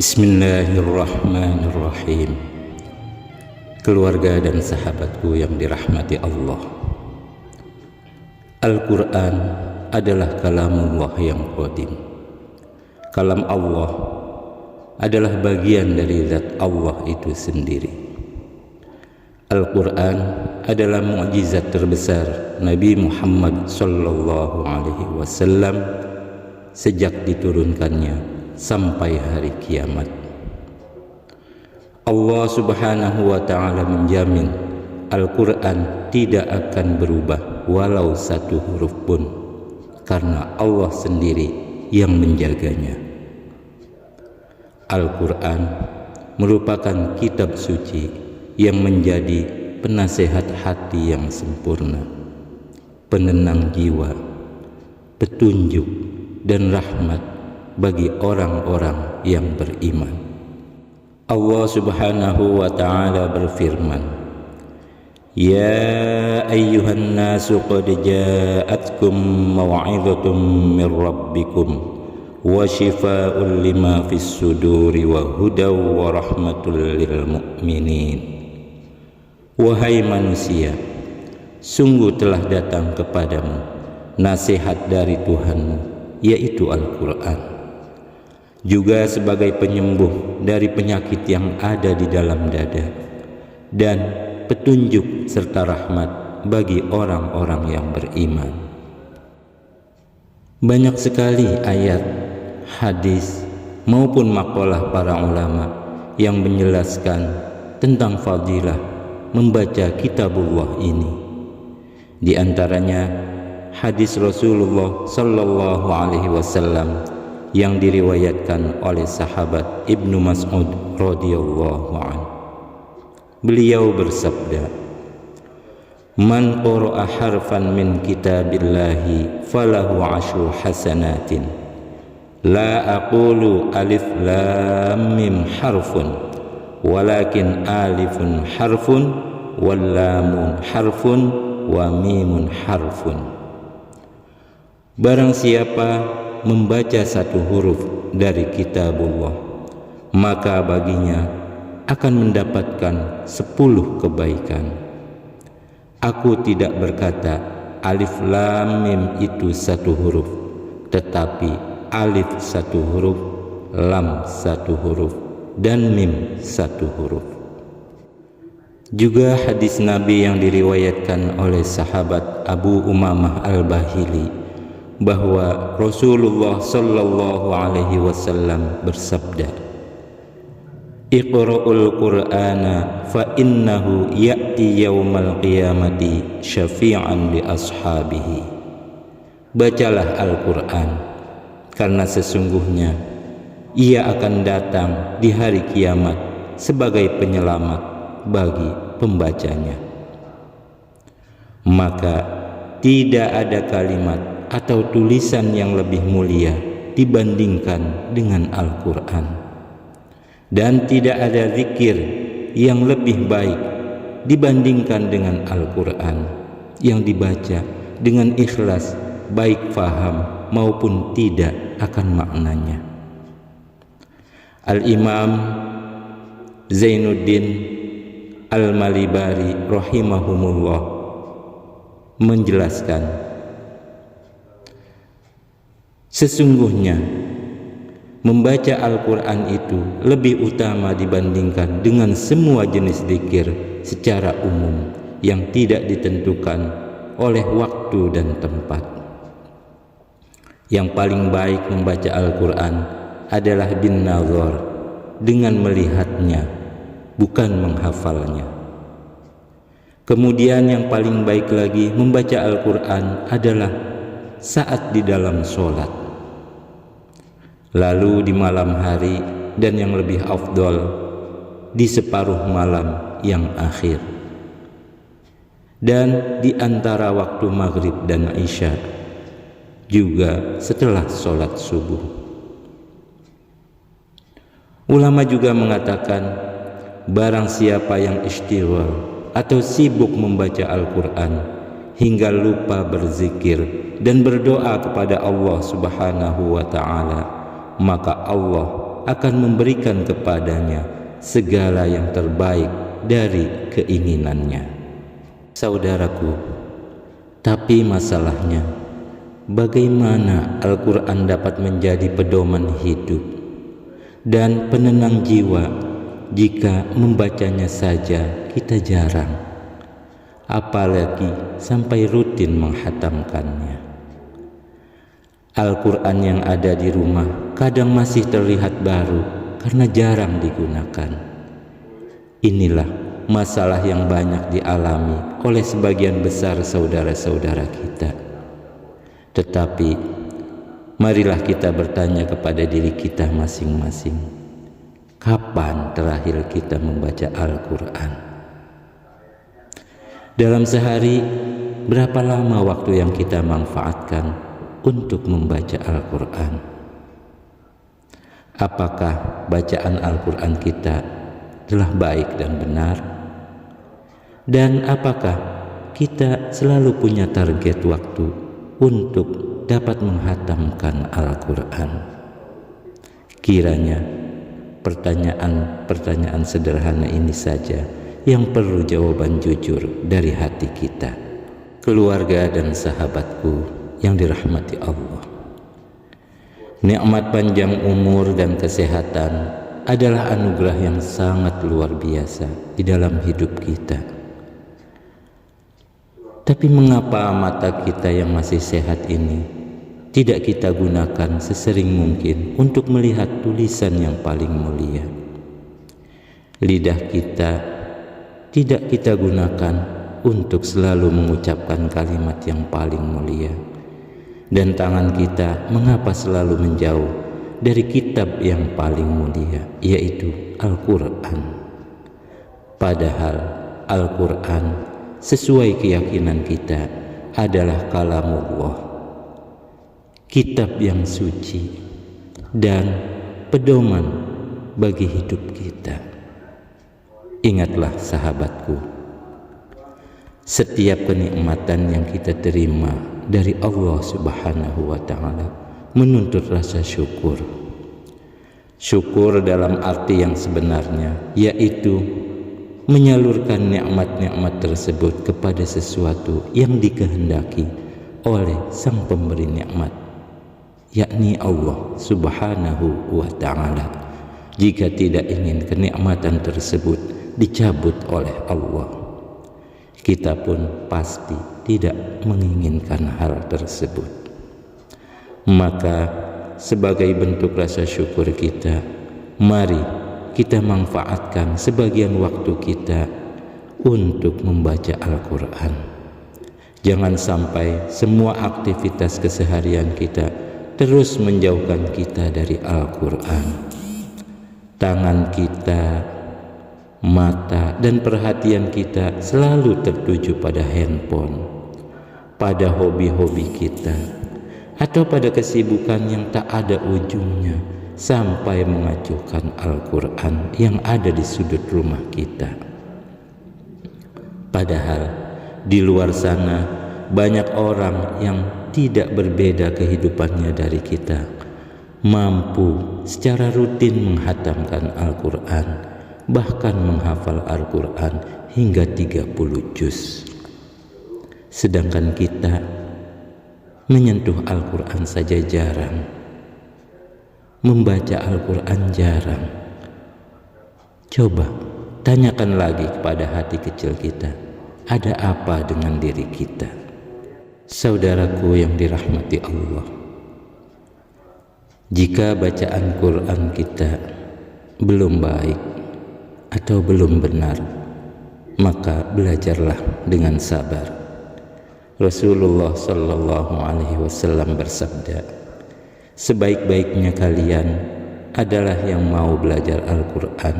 Bismillahirrahmanirrahim. Keluarga dan sahabatku yang dirahmati Allah, Al-Quran adalah kalamullah yang qadim. Kalam Allah adalah bagian dari zat Allah itu sendiri. Al-Quran adalah mukjizat terbesar Nabi Muhammad sallallahu alaihi wasallam sejak diturunkannya sampai hari kiamat. Allah subhanahu wa ta'ala menjamin Al-Quran tidak akan berubah walau satu huruf pun, karena Allah sendiri yang menjaganya. Al-Quran merupakan kitab suci yang menjadi penasehat hati yang sempurna, penenang jiwa, petunjuk dan rahmat bagi orang-orang yang beriman. Allah subhanahu wa ta'ala berfirman, Ya ayyuhan nasu qad ja'atkum maw'idhatum min rabbikum wa shifaa'un lima fis suduri wa hudaw wa rahmatul lil mu'minin. Wahai manusia, sungguh telah datang kepadamu nasihat dari Tuhanmu, yaitu Al-Quran, juga sebagai penyembuh dari penyakit yang ada di dalam dada, dan petunjuk serta rahmat bagi orang-orang yang beriman. Banyak sekali ayat, hadis maupun makalah para ulama yang menjelaskan tentang fadilah membaca kitabullah ini. Di antaranya hadis Rasulullah sallallahu alaihi wasallam yang diriwayatkan oleh sahabat Ibnu Mas'ud radhiyallahu anhu. Beliau bersabda, Man qara'a harfan min kitabillahi falahu 'ashru hasanatin. La aqulu alif lam mim harfun, walakin alifun harfun wal lamun harfun wa mimun harfun. Barang siapa membaca satu huruf dari kitabullah, maka baginya akan mendapatkan 10 kebaikan. Aku tidak berkata alif lam mim itu satu huruf, tetapi alif satu huruf, lam satu huruf, dan mim satu huruf. Juga hadis Nabi yang diriwayatkan oleh sahabat Abu Umamah Al-Bahili bahwa Rasulullah sallallahu alaihi wasallam bersabda, Iqra'ul Qur'ana fa innahu ya'ti yaumal qiyamati syafi'an li ashabihi. Bacalah Al-Quran, karena sesungguhnya ia akan datang di hari kiamat sebagai penyelamat bagi pembacanya. Maka tidak ada kalimat atau tulisan yang lebih mulia dibandingkan dengan Al-Quran, dan tidak ada zikir yang lebih baik dibandingkan dengan Al-Quran yang dibaca dengan ikhlas, baik faham maupun tidak akan maknanya. Al-Imam Zainuddin Al-Malibari rahimahumullah menjelaskan, sesungguhnya membaca Al-Quran itu lebih utama dibandingkan dengan semua jenis zikir secara umum yang tidak ditentukan oleh waktu dan tempat. Yang paling baik membaca Al-Quran adalah bin nazar, dengan melihatnya, bukan menghafalnya. Kemudian yang paling baik lagi membaca Al-Quran adalah saat di dalam sholat, lalu di malam hari, dan yang lebih afdol di separuh malam yang akhir, dan di antara waktu maghrib dan isya, juga setelah sholat subuh. Ulama juga mengatakan, barang siapa yang istighfar atau sibuk membaca Al-Quran hingga lupa berzikir dan berdoa kepada Allah Subhanahu wa ta'ala, maka Allah akan memberikan kepadanya segala yang terbaik dari keinginannya. Saudaraku, tapi masalahnya, bagaimana Al-Quran dapat menjadi pedoman hidup dan penenang jiwa jika membacanya saja kita jarang, apalagi sampai rutin menghatamkannya. Al-Quran yang ada di rumah kadang masih terlihat baru karena jarang digunakan. Inilah masalah yang banyak dialami oleh sebagian besar saudara-saudara kita. Tetapi marilah kita bertanya kepada diri kita masing-masing, kapan terakhir kita membaca Al-Quran? Dalam sehari, berapa lama waktu yang kita manfaatkan untuk membaca Al-Quran? Apakah bacaan Al-Quran kita telah baik dan benar? Dan apakah kita selalu punya target waktu untuk dapat menghatamkan Al-Quran? Kiranya pertanyaan-pertanyaan sederhana ini saja yang perlu jawaban jujur dari hati kita. Keluarga dan sahabatku yang dirahmati Allah, nikmat panjang umur dan kesehatan adalah anugerah yang sangat luar biasa di dalam hidup kita. Tapi mengapa mata kita yang masih sehat ini tidak kita gunakan sesering mungkin untuk melihat tulisan yang paling mulia? Lidah kita tidak kita gunakan untuk selalu mengucapkan kalimat yang paling mulia. Dan tangan kita mengapa selalu menjauh dari kitab yang paling mulia, yaitu Al-Quran? Padahal Al-Quran sesuai keyakinan kita adalah kalamullah, kitab yang suci dan pedoman bagi hidup kita. Ingatlah sahabatku, setiap kenikmatan yang kita terima dari Allah Subhanahu wa Ta'ala menuntut rasa syukur. Syukur dalam arti yang sebenarnya, yaitu menyalurkan nikmat-nikmat tersebut kepada sesuatu yang dikehendaki oleh Sang Pemberi nikmat, yakni Allah Subhanahu wa Ta'ala. Jika tidak ingin kenikmatan tersebut dicabut oleh Allah, kita pun pasti tidak menginginkan hal tersebut. Maka sebagai bentuk rasa syukur kita, mari kita manfaatkan sebagian waktu kita untuk membaca Al-Quran. Jangan sampai semua aktivitas keseharian kita terus menjauhkan kita dari Al-Quran. Tangan kita, mata dan perhatian kita selalu tertuju pada handphone, pada hobi-hobi kita, atau pada kesibukan yang tak ada ujungnya, sampai mengacuhkan Al-Quran yang ada di sudut rumah kita. Padahal di luar sana banyak orang yang tidak berbeda kehidupannya dari kita, mampu secara rutin menghatamkan Al-Quran, bahkan menghafal Al-Quran hingga 30 juz. Sedangkan kita menyentuh Al-Quran saja jarang, membaca Al-Quran jarang. Coba tanyakan lagi kepada hati kecil kita, ada apa dengan diri kita? Saudaraku yang dirahmati Allah, jika bacaan Quran kita belum baik atau belum benar, maka belajarlah dengan sabar. Rasulullah Sallallahu Alaihi Wasallam bersabda, sebaik-baiknya kalian adalah yang mau belajar Al-Quran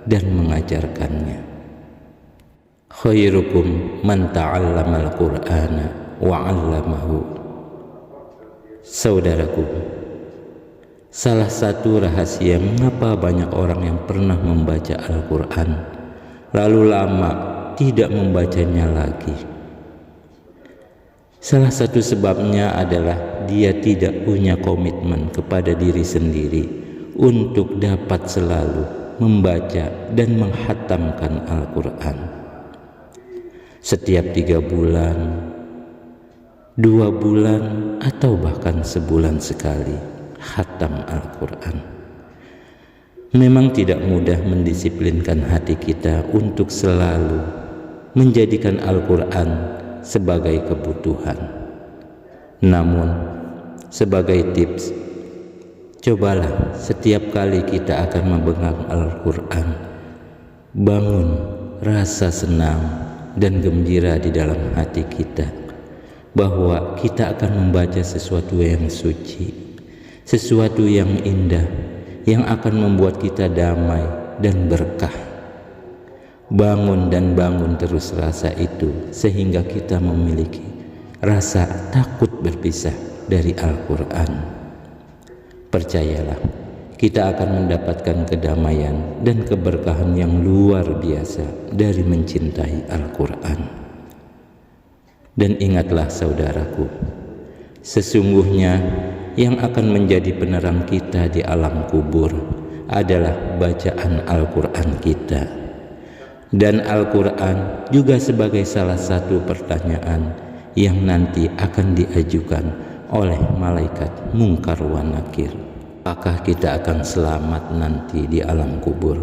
dan mengajarkannya. Khairukum man ta'allama al-Qur'ana wa 'allamahu. Saudaraku, salah satu rahasia mengapa banyak orang yang pernah membaca Al-Quran lalu lama tidak membacanya lagi, salah satu sebabnya adalah dia tidak punya komitmen kepada diri sendiri untuk dapat selalu membaca dan menghatamkan Al-Quran. Setiap 3 bulan, 2 bulan, atau bahkan sebulan sekali khatam Al-Quran. Memang tidak mudah mendisiplinkan hati kita untuk selalu menjadikan Al-Quran sebagai kebutuhan. Namun, sebagai tips, cobalah setiap kali kita akan memegang Al-Quran, bangun rasa senang dan gembira di dalam hati kita bahwa kita akan membaca sesuatu yang suci, sesuatu yang indah, yang akan membuat kita damai dan berkah. Bangun dan bangun terus rasa itu sehingga kita memiliki rasa takut berpisah dari Al-Quran. Percayalah, kita akan mendapatkan kedamaian dan keberkahan yang luar biasa dari mencintai Al-Quran. Dan ingatlah saudaraku, sesungguhnya yang akan menjadi penerang kita di alam kubur adalah bacaan Al-Quran kita. Dan Al-Quran juga sebagai salah satu pertanyaan yang nanti akan diajukan oleh malaikat Munkar wa Nakir. Apakah kita akan selamat nanti di alam kubur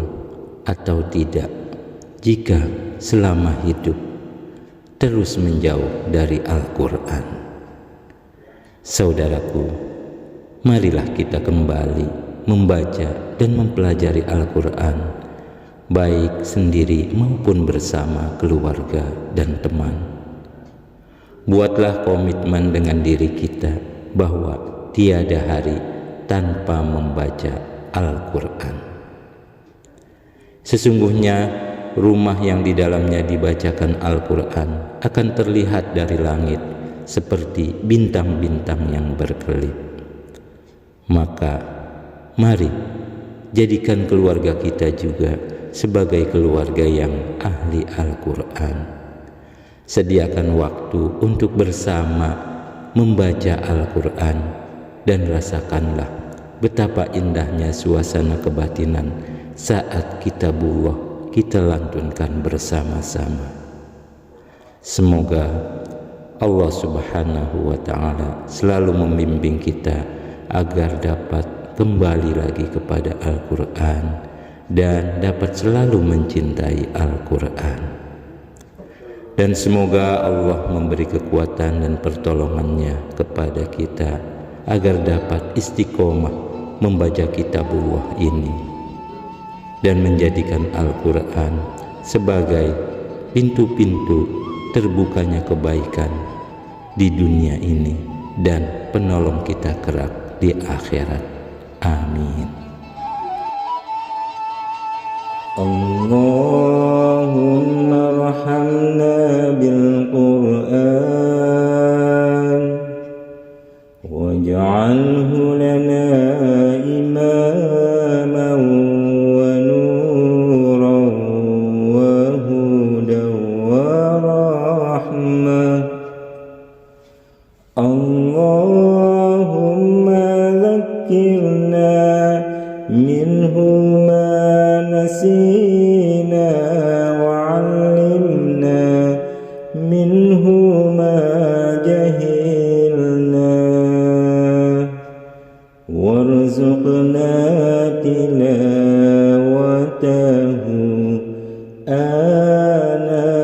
atau tidak jika selama hidup terus menjauh dari Al-Quran? Saudaraku, marilah kita kembali membaca dan mempelajari Al-Quran, baik sendiri maupun bersama keluarga dan teman. Buatlah komitmen dengan diri kita bahwa tiada hari tanpa membaca Al-Quran. Sesungguhnya rumah yang di dalamnya dibacakan Al-Quran akan terlihat dari langit seperti bintang-bintang yang berkelip. Maka mari jadikan keluarga kita juga sebagai keluarga yang ahli Al-Quran. Sediakan waktu untuk bersama membaca Al-Quran dan rasakanlah betapa indahnya suasana kebatinan saat kitabullah kita lantunkan bersama-sama. Semoga Allah Subhanahu wa Ta'ala selalu membimbing kita agar dapat kembali lagi kepada Al-Quran dan dapat selalu mencintai Al-Quran. Dan semoga Allah memberi kekuatan dan pertolongannya kepada kita agar dapat istiqomah membaca kitabullah ini dan menjadikan Al-Quran sebagai pintu-pintu terbukanya kebaikan di dunia ini dan penolong kita kelak di akhirat. Amin. Allahumma arhamna bil Qur'an waj'alhu lana imaman wa nuran wa hudan wa rahmah. Allahumma dhakkirna minhu ma nasina wa'allimna minhu ma jahilna warzuqna tilawatahu ana